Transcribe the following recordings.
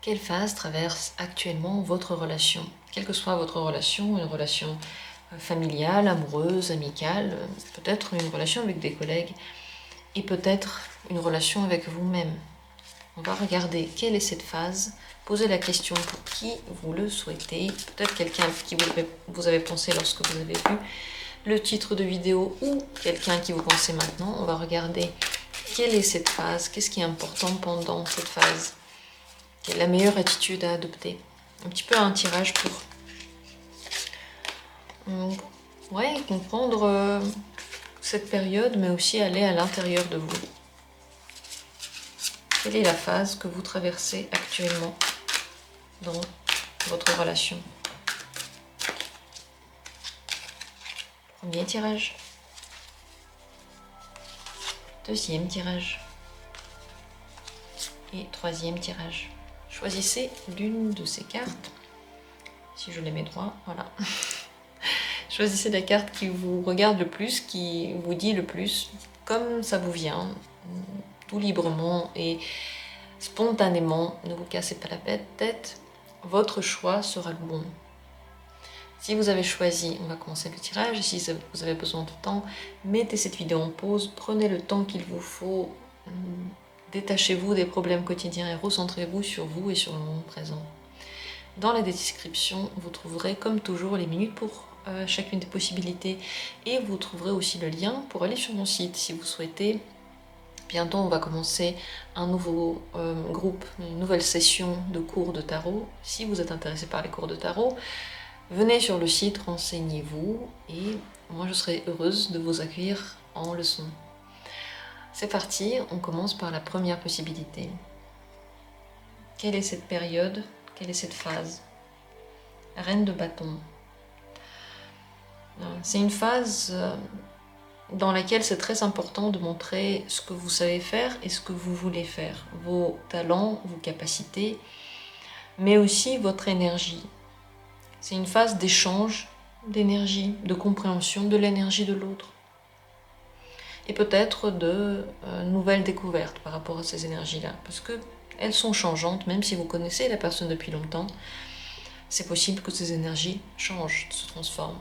Quelle phase traverse actuellement votre relation? Quelle que soit votre relation, une relation familiale, amoureuse, amicale, peut-être une relation avec des collègues et peut-être une relation avec vous-même. On va regarder quelle est cette phase, poser la question pour qui vous le souhaitez, peut-être quelqu'un à qui vous avez pensé lorsque vous avez vu le titre de vidéo ou quelqu'un à qui vous pensez maintenant. On va regarder quelle est cette phase, qu'est-ce qui est important pendant cette phase. Quelle est la meilleure attitude à adopter? Un petit peu un tirage pour comprendre cette période, mais aussi aller à l'intérieur de vous. Quelle est la phase que vous traversez actuellement dans votre relation? Premier tirage. Deuxième tirage. Et troisième tirage. Choisissez l'une de ces cartes. Si je les mets droit, voilà. Choisissez la carte qui vous regarde le plus, qui vous dit le plus, comme ça vous vient, tout librement et spontanément. Ne vous cassez pas la tête, votre choix sera le bon. Si vous avez choisi, on va commencer le tirage. Si vous avez besoin de temps, mettez cette vidéo en pause, prenez le temps qu'il vous faut, détachez-vous des problèmes quotidiens et recentrez-vous sur vous et sur le moment présent. Dans la description, vous trouverez comme toujours les minutes pour chacune des possibilités et vous trouverez aussi le lien pour aller sur mon site si vous souhaitez. Bientôt, on va commencer un nouveau groupe, une nouvelle session de cours de tarot. Si vous êtes intéressé par les cours de tarot, venez sur le site, renseignez-vous et moi je serai heureuse de vous accueillir en leçon. C'est parti, on commence par la première possibilité. Quelle est cette période? Quelle est cette phase? Reine de bâton. C'est une phase dans laquelle c'est très important de montrer ce que vous savez faire et ce que vous voulez faire. Vos talents, vos capacités, mais aussi votre énergie. C'est une phase d'échange d'énergie, de compréhension de l'énergie de l'autre. Et peut-être de nouvelles découvertes par rapport à ces énergies-là. Parce qu'elles sont changeantes, même si vous connaissez la personne depuis longtemps, c'est possible que ces énergies changent, se transforment.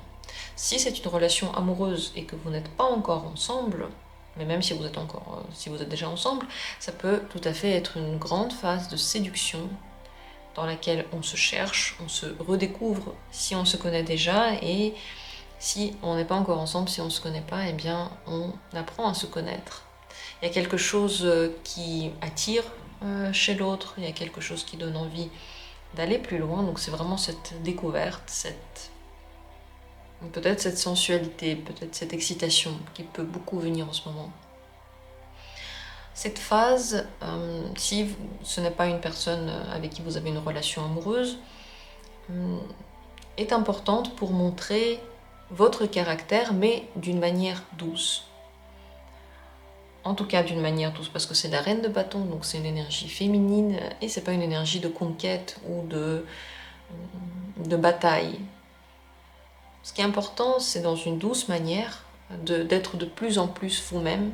Si c'est une relation amoureuse et que vous n'êtes pas encore ensemble, mais même si vous êtes déjà ensemble, ça peut tout à fait être une grande phase de séduction dans laquelle on se cherche, on se redécouvre si on se connaît déjà, et si on n'est pas encore ensemble, si on ne se connaît pas, eh bien on apprend à se connaître. Il y a quelque chose qui attire chez l'autre, il y a quelque chose qui donne envie d'aller plus loin, donc c'est vraiment cette découverte, peut-être cette sensualité, peut-être cette excitation qui peut beaucoup venir en ce moment. Cette phase, si ce n'est pas une personne avec qui vous avez une relation amoureuse, est importante pour montrer votre caractère, mais d'une manière douce. En tout cas d'une manière douce, parce que c'est la reine de bâton, donc c'est une énergie féminine, et c'est pas une énergie de conquête ou de bataille. Ce qui est important, c'est dans une douce manière d'être de plus en plus vous-même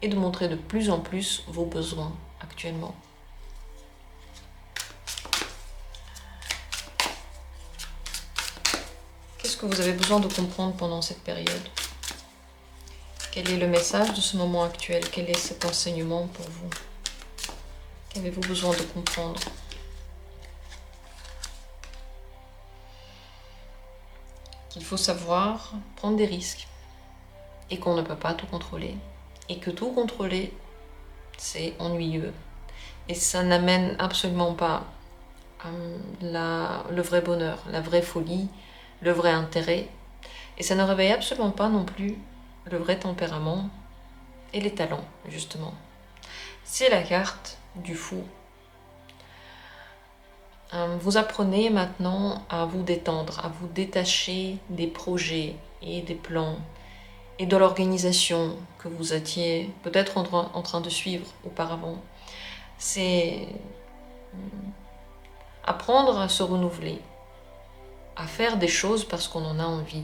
et de montrer de plus en plus vos besoins actuellement. Qu'est-ce que vous avez besoin de comprendre pendant cette période? Quel est le message de ce moment actuel? Quel est cet enseignement pour vous? Qu'avez-vous besoin de comprendre? Qu'il faut savoir prendre des risques et qu'on ne peut pas tout contrôler. Et que tout contrôler, c'est ennuyeux. Et ça n'amène absolument pas le vrai bonheur, la vraie folie, le vrai intérêt. Et ça ne réveille absolument pas non plus le vrai tempérament et les talents, justement. C'est la carte du fou. Vous apprenez maintenant à vous détendre, à vous détacher des projets et des plans et de l'organisation que vous étiez peut-être en train de suivre auparavant. C'est apprendre à se renouveler, à faire des choses parce qu'on en a envie.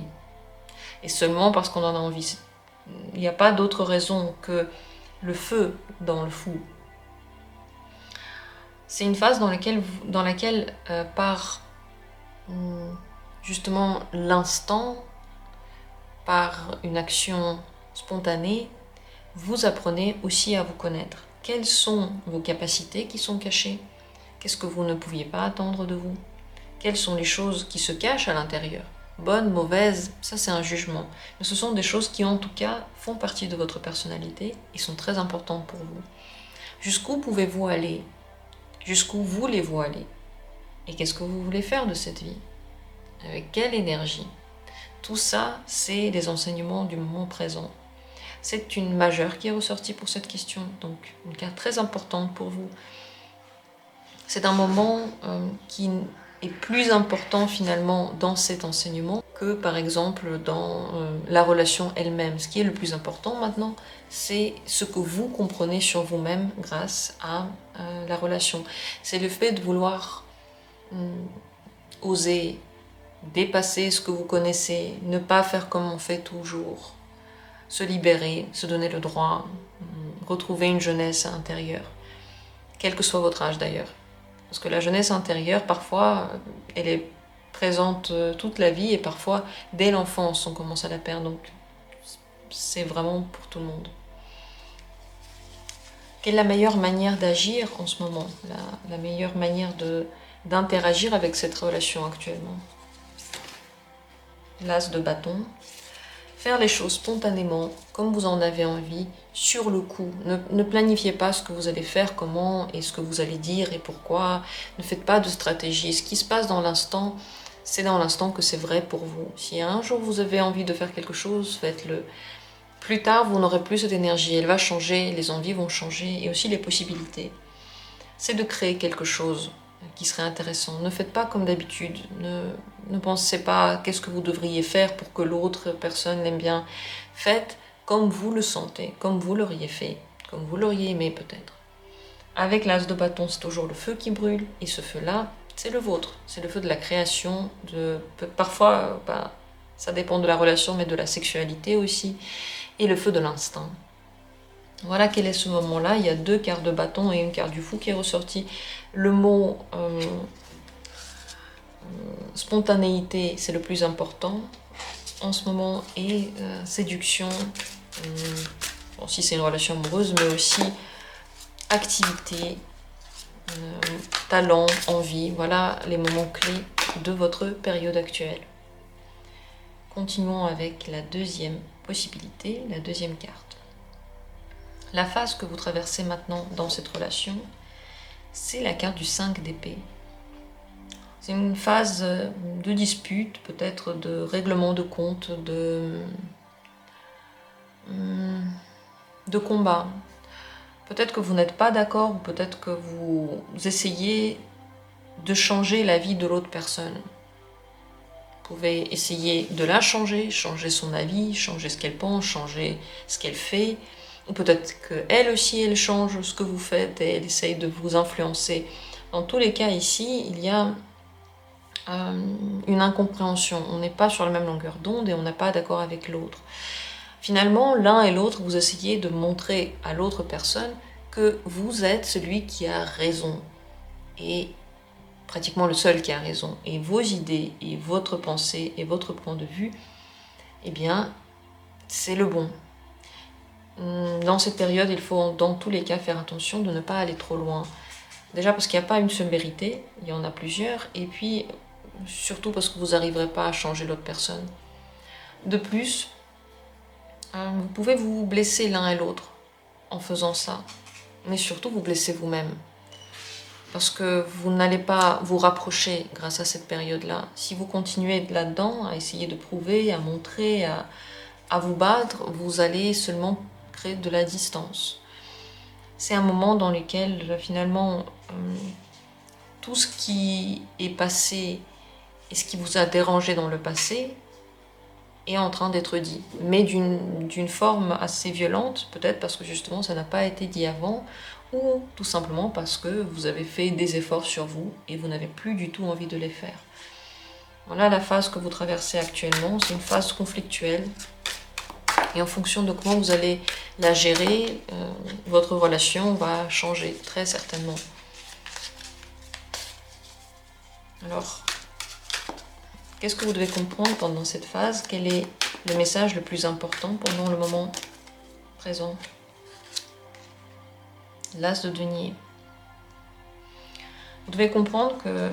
Et seulement parce qu'on en a envie. Il n'y a pas d'autre raison que le feu dans le fou. C'est une phase dans laquelle par justement l'instant, par une action spontanée, vous apprenez aussi à vous connaître. Quelles sont vos capacités qui sont cachées? Qu'est-ce que vous ne pouviez pas attendre de vous? Quelles sont les choses qui se cachent à l'intérieur? Bonnes, mauvaises, ça c'est un jugement. Mais ce sont des choses qui en tout cas font partie de votre personnalité et sont très importantes pour vous. Jusqu'où pouvez-vous aller? Jusqu'où voulez-vous aller? Et qu'est-ce que vous voulez faire de cette vie? Avec quelle énergie? Tout ça, c'est les enseignements du moment présent. C'est une majeure qui est ressortie pour cette question, donc une carte très importante pour vous. C'est un moment qui est plus important finalement dans cet enseignement que par exemple dans la relation elle-même. Ce qui est le plus important maintenant, c'est ce que vous comprenez sur vous-même grâce à la relation. C'est le fait de vouloir oser dépasser ce que vous connaissez, ne pas faire comme on fait toujours, se libérer, se donner le droit, retrouver une jeunesse intérieure, quel que soit votre âge d'ailleurs. Parce que la jeunesse intérieure, parfois, elle est présente toute la vie et parfois, dès l'enfance, on commence à la perdre. Donc, c'est vraiment pour tout le monde. Quelle est la meilleure manière d'agir en ce moment? La meilleure manière d'interagir avec cette relation actuellement? L'as de bâton. Faire les choses spontanément, comme vous en avez envie, sur le coup. Ne planifiez pas ce que vous allez faire, comment et ce que vous allez dire et pourquoi. Ne faites pas de stratégie. Ce qui se passe dans l'instant, c'est dans l'instant que c'est vrai pour vous. Si un jour vous avez envie de faire quelque chose, faites-le. Plus tard, vous n'aurez plus cette énergie. Elle va changer, les envies vont changer et aussi les possibilités. C'est de créer quelque chose qui serait intéressant. Ne faites pas comme d'habitude. Ne pensez pas qu'est-ce que vous devriez faire pour que l'autre personne l'aime bien. Faites comme vous le sentez, comme vous l'auriez fait, comme vous l'auriez aimé peut-être. Avec l'as de bâton, c'est toujours le feu qui brûle, et ce feu-là, c'est le vôtre. C'est le feu de la création, parfois, ça dépend de la relation, mais de la sexualité aussi, et le feu de l'instinct. Voilà quel est ce moment-là. Il y a 2 cartes de bâton et une carte du fou qui est ressortie. Le mot spontanéité, c'est le plus important en ce moment, et séduction, bon, si c'est une relation amoureuse, mais aussi activité, talent, envie. Voilà les moments clés de votre période actuelle. Continuons avec la deuxième possibilité, la deuxième carte. La phase que vous traversez maintenant dans cette relation, c'est la carte du 5 d'épée. C'est une phase de dispute, peut-être de règlement de compte, de combat. Peut-être que vous n'êtes pas d'accord, ou peut-être que vous essayez de changer la vie de l'autre personne. Vous pouvez essayer de la changer son avis, changer ce qu'elle pense, changer ce qu'elle fait. Ou peut-être qu'elle aussi, elle change ce que vous faites et elle essaye de vous influencer. Dans tous les cas, ici, il y a une incompréhension. On n'est pas sur la même longueur d'onde et on n'est pas d'accord avec l'autre. Finalement, l'un et l'autre, vous essayez de montrer à l'autre personne que vous êtes celui qui a raison. Et pratiquement le seul qui a raison. Et vos idées, et votre pensée, et votre point de vue, eh bien, c'est le bon. Dans cette période, il faut dans tous les cas faire attention de ne pas aller trop loin. Déjà parce qu'il n'y a pas une seule vérité, il y en a plusieurs, et puis surtout parce que vous n'arriverez pas à changer l'autre personne. De plus, vous pouvez vous blesser l'un et l'autre en faisant ça, mais surtout vous blesser vous-même. Parce que vous n'allez pas vous rapprocher grâce à cette période-là. Si vous continuez là-dedans, à essayer de prouver, à montrer, à vous battre, vous allez seulement créer de la distance. C'est un moment dans lequel finalement tout ce qui est passé et ce qui vous a dérangé dans le passé est en train d'être dit, mais d'une forme assez violente, peut-être parce que justement ça n'a pas été dit avant, ou tout simplement parce que vous avez fait des efforts sur vous et vous n'avez plus du tout envie de les faire. Voilà la phase que vous traversez actuellement, c'est une phase conflictuelle. Et en fonction de comment vous allez la gérer, votre relation va changer très certainement. Alors, qu'est-ce que vous devez comprendre pendant cette phase? Quel est le message le plus important pendant le moment présent? L'As de denier. Vous devez comprendre que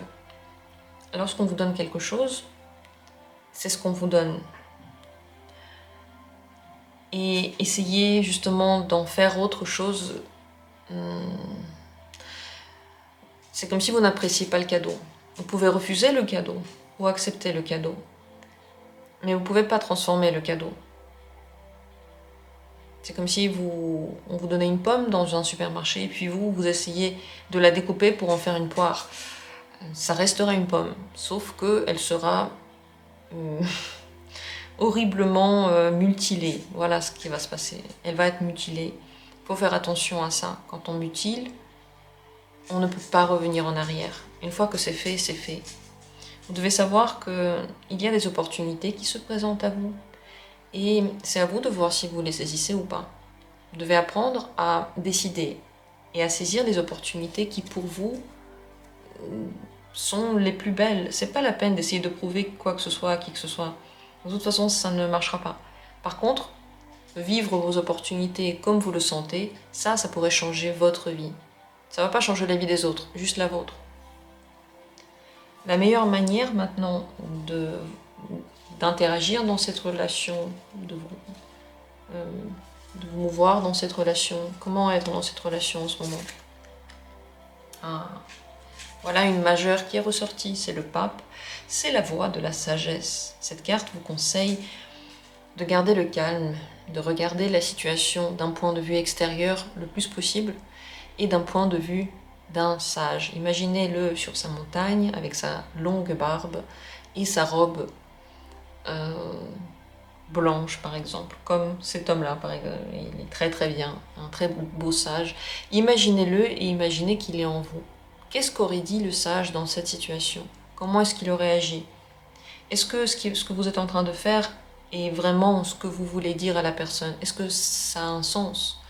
lorsqu'on vous donne quelque chose, c'est ce qu'on vous donne. Et essayez justement d'en faire autre chose. C'est comme si vous n'appréciez pas le cadeau. Vous pouvez refuser le cadeau ou accepter le cadeau. Mais vous ne pouvez pas transformer le cadeau. C'est comme si on vous donnait une pomme dans un supermarché et puis vous essayez de la découper pour en faire une poire. Ça restera une pomme, sauf qu'elle sera horriblement mutilée. Voilà ce qui va se passer. Elle va être mutilée. Il faut faire attention à ça. Quand on mutile, on ne peut pas revenir en arrière. Une fois que c'est fait, c'est fait. Vous devez savoir qu'il y a des opportunités qui se présentent à vous. Et c'est à vous de voir si vous les saisissez ou pas. Vous devez apprendre à décider et à saisir les opportunités qui, pour vous, sont les plus belles. C'est pas la peine d'essayer de prouver quoi que ce soit à qui que ce soit. De toute façon, ça ne marchera pas. Par contre, vivre vos opportunités comme vous le sentez, ça pourrait changer votre vie. Ça ne va pas changer la vie des autres, juste la vôtre. La meilleure manière maintenant d'interagir dans cette relation, de vous mouvoir dans cette relation, comment être dans cette relation en ce moment. Voilà une majeure qui est ressortie, c'est le pape, c'est la voie de la sagesse. Cette carte vous conseille de garder le calme, de regarder la situation d'un point de vue extérieur le plus possible et d'un point de vue d'un sage. Imaginez-le sur sa montagne avec sa longue barbe et sa robe blanche par exemple, comme cet homme-là par exemple. Il est très très bien, un très beau sage. Imaginez-le et imaginez qu'il est en vous. Qu'est-ce qu'aurait dit le sage dans cette situation? Comment est-ce qu'il aurait agi? Est-ce que ce que vous êtes en train de faire est vraiment ce que vous voulez dire à la personne? Est-ce que ça a un sens?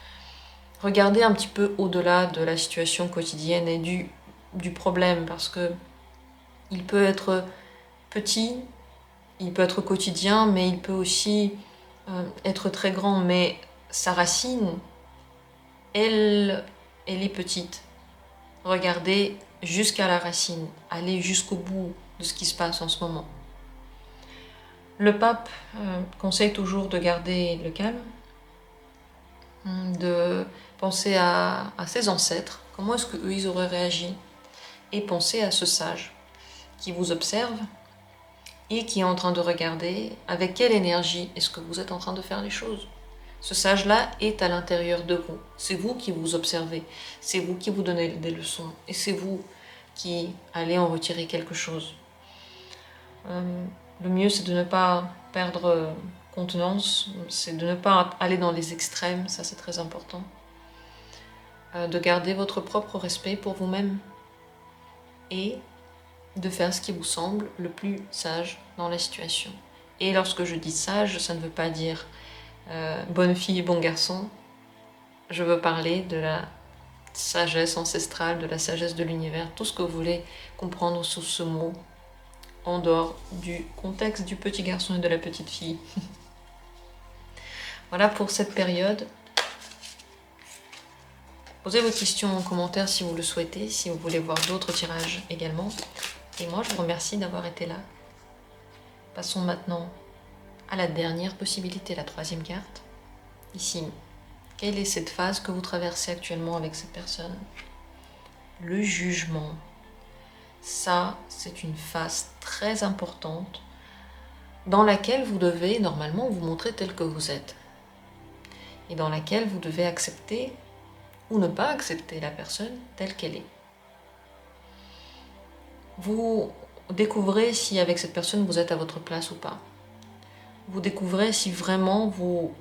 Regardez un petit peu au-delà de la situation quotidienne et du problème, parce que il peut être petit, il peut être quotidien, mais il peut aussi être très grand. Mais sa racine, elle est petite. Regardez jusqu'à la racine, allez jusqu'au bout de ce qui se passe en ce moment. Le pape conseille toujours de garder le calme, de penser à ses ancêtres, comment est-ce qu'eux ils auraient réagi, et penser à ce sage qui vous observe et qui est en train de regarder avec quelle énergie est-ce que vous êtes en train de faire les choses. Ce sage-là est à l'intérieur de vous, c'est vous qui vous observez, c'est vous qui vous donnez des leçons, et c'est vous qui allez en retirer quelque chose. Le mieux c'est de ne pas perdre contenance, c'est de ne pas aller dans les extrêmes, ça c'est très important. De garder votre propre respect pour vous-même et de faire ce qui vous semble le plus sage dans la situation. Et lorsque je dis sage, ça ne veut pas dire bonne fille, bon garçon. Je veux parler de la sagesse ancestrale, de la sagesse de l'univers, tout ce que vous voulez comprendre sous ce mot, en dehors du contexte du petit garçon et de la petite fille. Voilà pour cette période. Posez vos questions en commentaire si vous le souhaitez, si vous voulez voir d'autres tirages également. Et moi, je vous remercie d'avoir été là. Passons maintenant à la dernière possibilité, la troisième carte. Ici, quelle est cette phase que vous traversez actuellement avec cette personne? Le jugement. Ça, c'est une phase très importante dans laquelle vous devez normalement vous montrer tel que vous êtes. Et dans laquelle vous devez accepter ou ne pas accepter la personne telle qu'elle est. Vous découvrez si avec cette personne vous êtes à votre place ou pas. Vous découvrez si vraiment vous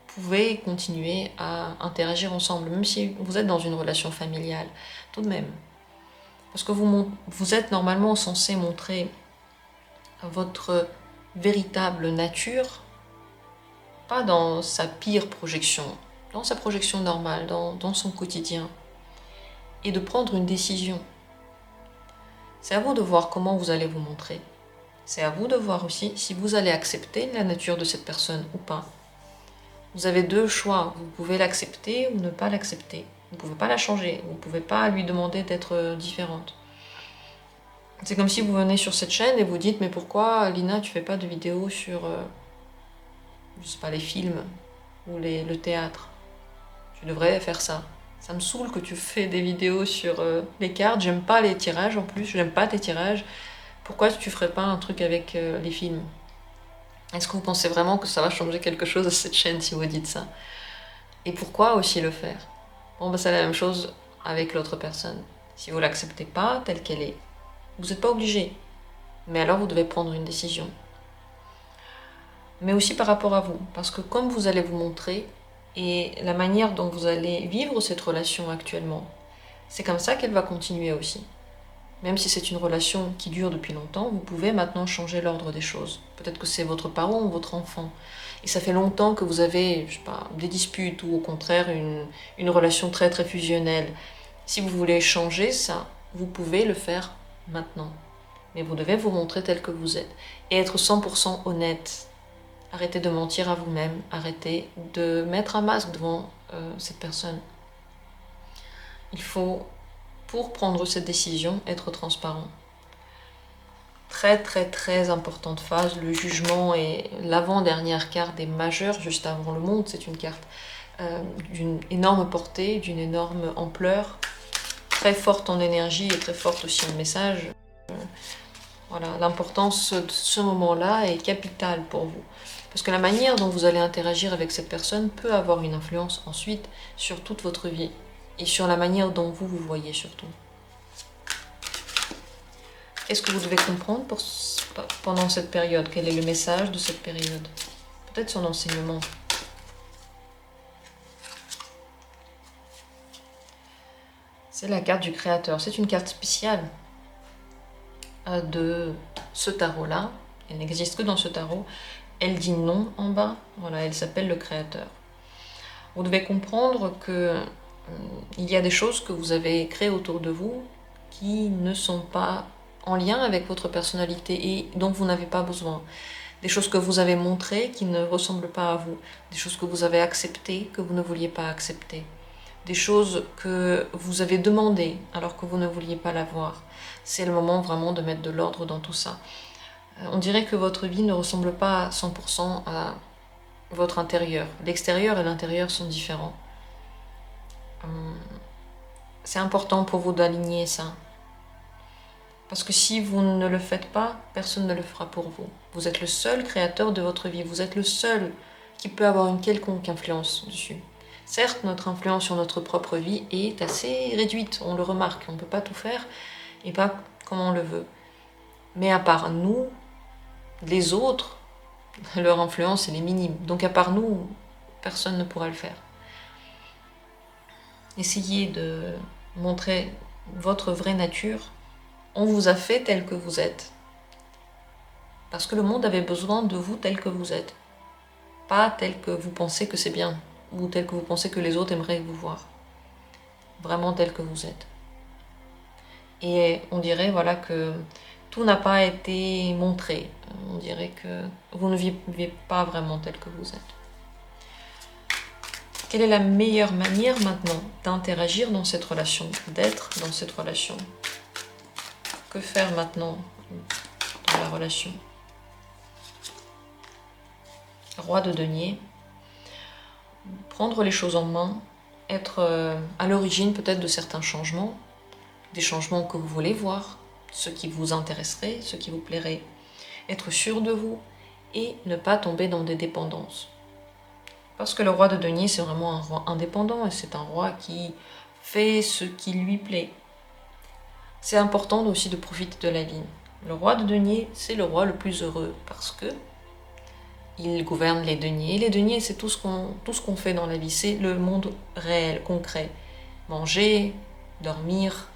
pouvez continuer à interagir ensemble, même si vous êtes dans une relation familiale, tout de même. Parce que vous êtes normalement censé montrer votre véritable nature, pas dans sa pire projection, dans sa projection normale, dans son quotidien, et de prendre une décision. C'est à vous de voir comment vous allez vous montrer. C'est à vous de voir aussi si vous allez accepter la nature de cette personne ou pas. Vous avez deux choix, vous pouvez l'accepter ou ne pas l'accepter. Vous ne pouvez pas la changer, vous ne pouvez pas lui demander d'être différente. C'est comme si vous venez sur cette chaîne et vous dites « Mais pourquoi, Lina, tu fais pas de vidéos sur, je sais pas, les films ou le théâtre? Tu devrais faire ça. Ça me saoule que tu fais des vidéos sur les cartes, j'aime pas les tirages en plus, j'aime pas tes tirages. Pourquoi tu ferais pas un truc avec les films ?» Est-ce que vous pensez vraiment que ça va changer quelque chose à cette chaîne si vous dites ça? Et pourquoi aussi le faire? Bon, c'est la même chose avec l'autre personne. Si vous l'acceptez pas telle qu'elle est, vous n'êtes pas obligé. Mais alors vous devez prendre une décision. Mais aussi par rapport à vous. Parce que comme vous allez vous montrer, et la manière dont vous allez vivre cette relation actuellement, c'est comme ça qu'elle va continuer aussi. Même si c'est une relation qui dure depuis longtemps, vous pouvez maintenant changer l'ordre des choses. Peut-être que c'est votre parent ou votre enfant. Et ça fait longtemps que vous avez, je sais pas, des disputes ou au contraire une relation très très fusionnelle. Si vous voulez changer ça, vous pouvez le faire maintenant. Mais vous devez vous montrer tel que vous êtes. Et être 100% honnête. Arrêtez de mentir à vous-même. Arrêtez de mettre un masque devant cette personne. Il faut, pour prendre cette décision, être transparent. Très très très importante phase, le jugement est l'avant-dernière carte des majeurs, juste avant le monde. C'est une carte d'une énorme portée, d'une énorme ampleur, très forte en énergie et très forte aussi en message. Voilà, l'importance de ce moment-là est capitale pour vous. Parce que la manière dont vous allez interagir avec cette personne peut avoir une influence ensuite sur toute votre vie. Et sur la manière dont vous vous voyez surtout. Qu'est-ce que vous devez comprendre pendant cette période? Quel est le message de cette période? Peut-être son enseignement. C'est la carte du créateur. C'est une carte spéciale de ce tarot-là. Elle n'existe que dans ce tarot. Elle dit non en bas. Voilà, elle s'appelle le créateur. Vous devez comprendre que il y a des choses que vous avez créées autour de vous qui ne sont pas en lien avec votre personnalité et dont vous n'avez pas besoin. Des choses que vous avez montrées qui ne ressemblent pas à vous. Des choses que vous avez acceptées que vous ne vouliez pas accepter. Des choses que vous avez demandées alors que vous ne vouliez pas l'avoir. C'est le moment vraiment de mettre de l'ordre dans tout ça. On dirait que votre vie ne ressemble pas à 100% à votre intérieur. L'extérieur et l'intérieur sont différents. C'est important pour vous d'aligner ça. Parce que si vous ne le faites pas, personne ne le fera pour vous. Vous êtes le seul créateur de votre vie. Vous êtes le seul qui peut avoir une quelconque influence dessus. Certes, notre influence sur notre propre vie est assez réduite. On le remarque. On ne peut pas tout faire et pas comme on le veut. Mais à part nous, les autres, leur influence elle est minime. Donc à part nous, personne ne pourra le faire. Essayez de montrer votre vraie nature. On vous a fait tel que vous êtes. Parce que le monde avait besoin de vous tel que vous êtes. Pas tel que vous pensez que c'est bien. Ou tel que vous pensez que les autres aimeraient vous voir. Vraiment tel que vous êtes. Et on dirait voilà, que tout n'a pas été montré. On dirait que vous ne vivez pas vraiment tel que vous êtes. Quelle est la meilleure manière maintenant d'interagir dans cette relation, d'être dans cette relation? Que faire maintenant dans la relation? Roi de denier. Prendre les choses en main, être à l'origine peut-être de certains changements, des changements que vous voulez voir, ceux qui vous intéresseraient, ceux qui vous plairaient. Être sûr de vous et ne pas tomber dans des dépendances. Parce que le roi de denier, c'est vraiment un roi indépendant et c'est un roi qui fait ce qui lui plaît. C'est important aussi de profiter de la vie. Le roi de denier, c'est le roi le plus heureux parce que il gouverne les deniers. Les deniers, c'est tout ce qu'on fait dans la vie. C'est le monde réel, concret. Manger, dormir,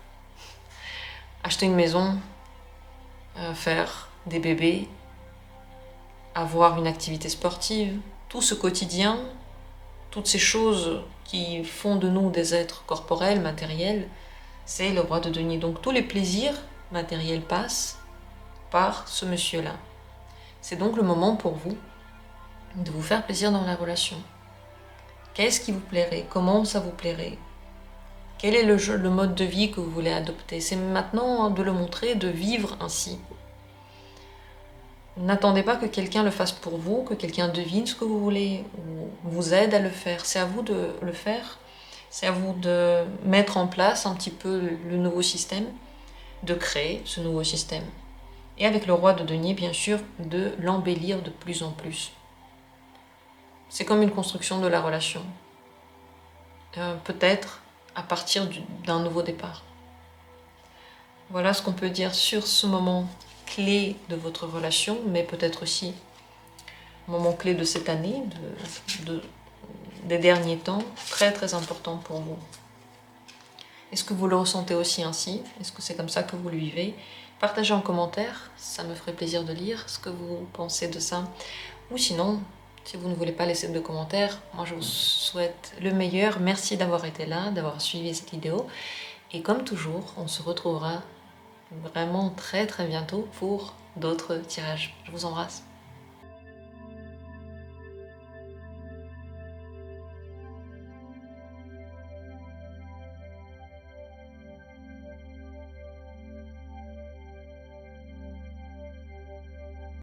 acheter une maison, faire des bébés, avoir une activité sportive. Tout ce quotidien, toutes ces choses qui font de nous des êtres corporels, matériels, c'est le roi de denier. Donc tous les plaisirs matériel passe par ce monsieur-là. C'est donc le moment pour vous de vous faire plaisir dans la relation. Qu'est-ce qui vous plairait? Comment ça vous plairait? Quel est le mode de vie que vous voulez adopter? C'est maintenant de le montrer, de vivre ainsi. N'attendez pas que quelqu'un le fasse pour vous, que quelqu'un devine ce que vous voulez ou vous aide à le faire. C'est à vous de le faire. C'est à vous de mettre en place un petit peu le nouveau système, de créer ce nouveau système. Et avec le roi de denier, bien sûr, de l'embellir de plus en plus. C'est comme une construction de la relation. Peut-être à partir d'un nouveau départ. Voilà ce qu'on peut dire sur ce moment clé de votre relation, mais peut-être aussi moment clé de cette année, des derniers temps, très très important pour vous. Est-ce que vous le ressentez aussi ainsi? Est-ce que c'est comme ça que vous le vivez? Partagez en commentaire, ça me ferait plaisir de lire ce que vous pensez de ça. Ou sinon, si vous ne voulez pas laisser de commentaires, moi je vous souhaite le meilleur. Merci d'avoir été là, d'avoir suivi cette vidéo. Et comme toujours, on se retrouvera vraiment très très bientôt pour d'autres tirages. Je vous embrasse.